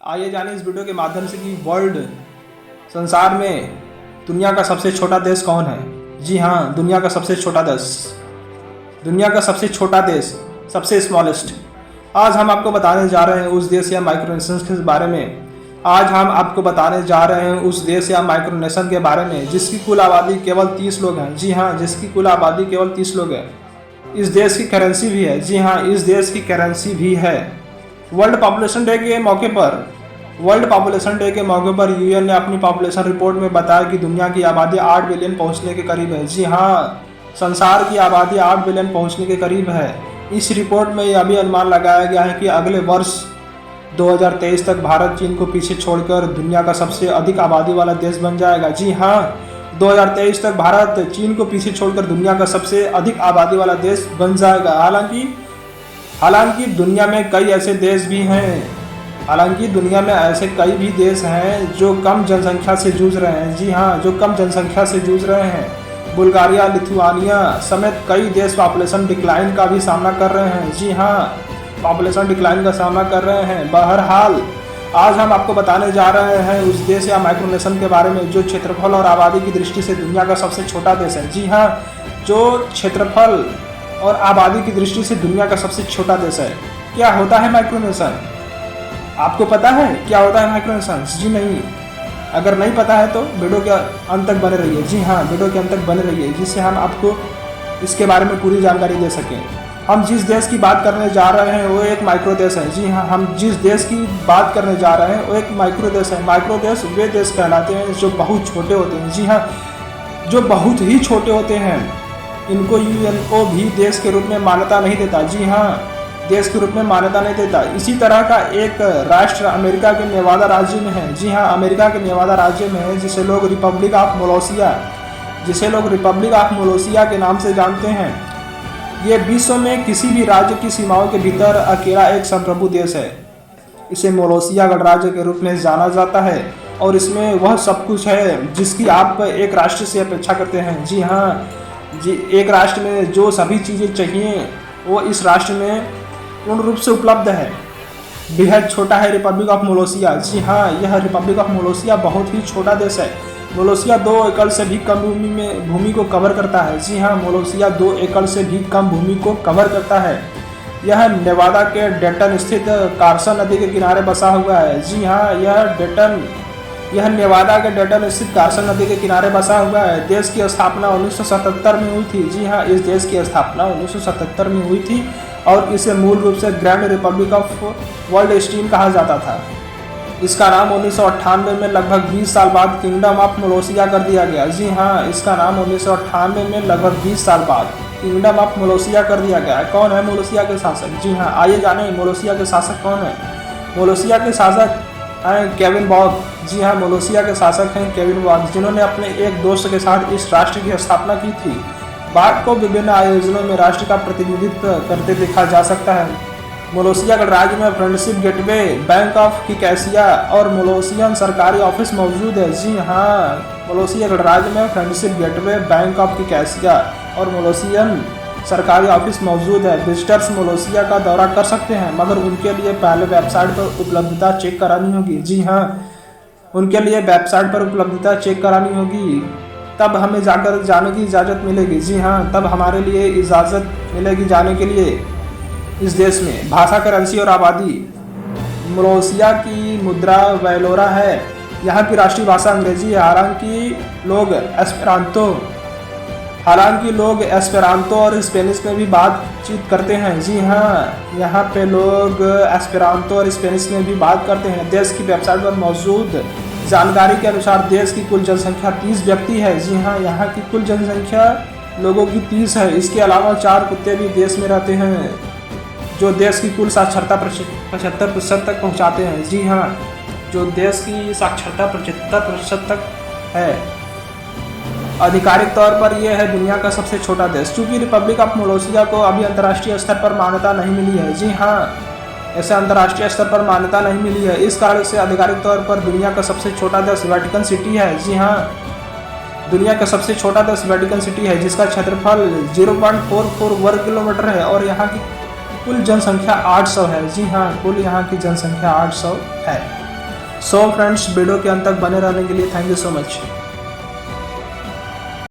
आइए जाने इस वीडियो के माध्यम से कि संसार में दुनिया का सबसे छोटा देश कौन है। जी हाँ, दुनिया का सबसे छोटा देश, सबसे स्मॉलेस्ट। आज हम आपको बताने जा रहे हैं उस देश या माइक्रोनेशन के बारे में। आज हम आपको बताने जा रहे हैं उस देश या माइक्रोनेशन के बारे में जिसकी कुल आबादी केवल 30 लोग हैं। जी हाँ, जिसकी कुल आबादी केवल 30 लोग हैं। इस देश की करेंसी भी है। जी हाँ, इस देश की करेंसी भी है। वर्ल्ड पॉपुलेशन डे के मौके पर यूएन ने अपनी पॉपुलेशन रिपोर्ट में बताया कि दुनिया की आबादी 8 बिलियन पहुंचने के करीब है। जी हाँ, संसार की आबादी 8 बिलियन पहुंचने के करीब है। इस रिपोर्ट में यह भी अनुमान लगाया गया है कि अगले वर्ष 2023 तक भारत चीन को पीछे छोड़कर दुनिया का सबसे अधिक आबादी वाला देश बन जाएगा। जी हाँ, 2023 तक भारत चीन को पीछे छोड़कर दुनिया का सबसे अधिक आबादी वाला देश बन जाएगा। हालांकि दुनिया में कई ऐसे देश भी हैं जो कम जनसंख्या से जूझ रहे हैं। जी हाँ, जो कम जनसंख्या से जूझ रहे हैं। बुल्गारिया, लिथुआनिया समेत कई देश पॉपुलेशन डिक्लाइन का भी सामना कर रहे हैं। जी हाँ, पॉपुलेशन डिक्लाइन का सामना कर रहे हैं। बहरहाल आज हम आपको बताने जा रहे हैं उस देश या माइक्रोनेशन के बारे में जो क्षेत्रफल और आबादी की दृष्टि से दुनिया का सबसे छोटा देश है। जी हाँ, जो क्षेत्रफल और आबादी की दृष्टि से दुनिया का सबसे छोटा देश है। क्या होता है माइक्रोनेशन? आपको पता है क्या होता है माइक्रोनेशन? जी नहीं। अगर नहीं पता है तो वीडियो के अंत तक बने रहिए। जी हाँ, वीडियो के अंत तक बने रहिए जिससे हम आपको इसके बारे में पूरी जानकारी दे सकें। हम जिस देश की बात करने जा रहे हैं वो एक माइक्रो देश है। जी हाँ, हम जिस देश की बात करने जा रहे हैं वो एक माइक्रो देश है। माइक्रो देश वे देश कहलाते हैं जो बहुत छोटे होते हैं। जी हाँ, जो बहुत ही छोटे होते हैं। इनको यूएनओ भी देश के रूप में मान्यता नहीं देता। जी हाँ, देश के रूप में मान्यता नहीं देता। इसी तरह का एक राष्ट्र अमेरिका के नेवादा राज्य में है। जी हाँ, अमेरिका के नेवादा राज्य में है जिसे लोग रिपब्लिक ऑफ मोलोसिया के नाम से जानते हैं। ये विश्व में किसी भी राज्य की सीमाओं के भीतर अकेला एक संप्रभु देश है। इसे मोलोसिया गणराज्य के रूप में जाना जाता है और इसमें वह सब कुछ है जिसकी आप एक राष्ट्र से अपेक्षा करते हैं। जी हाँ, एक राष्ट्र में जो सभी चीज़ें चाहिए वो इस राष्ट्र में पूर्ण रूप से उपलब्ध है। बेहद छोटा है रिपब्लिक ऑफ मोलोसिया। जी हाँ, यह रिपब्लिक ऑफ मोलोसिया बहुत ही छोटा देश है। मोलोसिया 2 एकड़ से भी कम भूमि को कवर करता है। जी हाँ, मोलोसिया 2 एकड़ से भी कम भूमि को कवर करता है। यह नेवादा के डेटन स्थित कार्सन नदी के किनारे बसा हुआ है। जी हाँ, यह नेवादा के डेटन स्थित कार्सन नदी के किनारे बसा हुआ है। देश की स्थापना 1977 में हुई थी। जी हाँ, इस देश की स्थापना 1977 में हुई थी और इसे मूल रूप से grand republic of world stein कहा जाता था। इसका नाम 1998 में लगभग 20 साल बाद किंगडम ऑफ मोलोसिया कर दिया गया। जी हाँ, इसका नाम 1998 में लगभग 20 साल बाद किंगडम ऑफ मोलोसिया कर दिया गया। कौन है मोलोसिया के शासक? जी हाँ, आइए जाने मोलोसिया के शासक कौन है। मोलोसिया के शासक हैं केविन बॉग। जी हाँ, मोलोसिया के शासक हैं केविन बॉग, जिन्होंने अपने एक दोस्त के साथ इस राष्ट्र की स्थापना की थी। बाघ को विभिन्न आयोजनों में राष्ट्र का प्रतिनिधित्व करते देखा जा सकता है। मोलोसिया गणराज्य में फ्रेंडशिप गेटवे, बैंक ऑफ किकैसिया और मोलोसियन सरकारी ऑफिस मौजूद है। जी हाँ, मोलोसिया गणराज्य में फ्रेंडशिप गेटवे, बैंक ऑफ किकैसिया और मोलोसियन सरकारी ऑफिस मौजूद है। विजिटर्स मोलोसिया का दौरा कर सकते हैं मगर उनके लिए पहले वेबसाइट पर उपलब्धता चेक करानी होगी। जी हाँ, उनके लिए वेबसाइट पर उपलब्धता चेक करानी होगी, तब हमें जाने की इजाज़त मिलेगी। जी हाँ, तब हमारे लिए इजाज़त मिलेगी जाने के लिए इस देश में। भाषा, करेंसी और आबादी। मोलोसिया की मुद्रा वैलोरा है। यहाँ की राष्ट्रीय भाषा अंग्रेजी है। हालांकि लोग एस्पेरांतो और स्पेनिश में भी बातचीत करते हैं। जी हाँ, यहाँ पे लोग एस्पेरांतो और स्पेनिश में भी बात करते हैं। देश की वेबसाइट पर मौजूद जानकारी के अनुसार देश की कुल जनसंख्या 30 व्यक्ति है। जी हाँ, यहाँ की कुल जनसंख्या लोगों की 30 है। इसके अलावा 4 कुत्ते भी देश में रहते हैं जो देश की कुल साक्षरता 75% तक पहुँचाते हैं। जी हाँ, जो देश की साक्षरता 75% तक है। आधिकारिक तौर पर यह है दुनिया का सबसे छोटा देश। चूँकि रिपब्लिक ऑफ मोलोसिया को अभी अंतर्राष्ट्रीय स्तर पर मान्यता नहीं मिली है। जी हाँ, ऐसे अंतर्राष्ट्रीय स्तर पर मान्यता नहीं मिली है। इस कारण से आधिकारिक तौर पर दुनिया का सबसे छोटा देश वेटिकन सिटी है। जी हाँ, दुनिया का सबसे छोटा देश वेटिकन सिटी है जिसका क्षेत्रफल 0.44 वर्ग किलोमीटर है और यहाँ की कुल जनसंख्या 800 है। जी हाँ, कुल यहाँ की जनसंख्या 800 है। सो फ्रेंड्स, वीडियो के अंत तक बने रहने के लिए थैंक यू सो मच।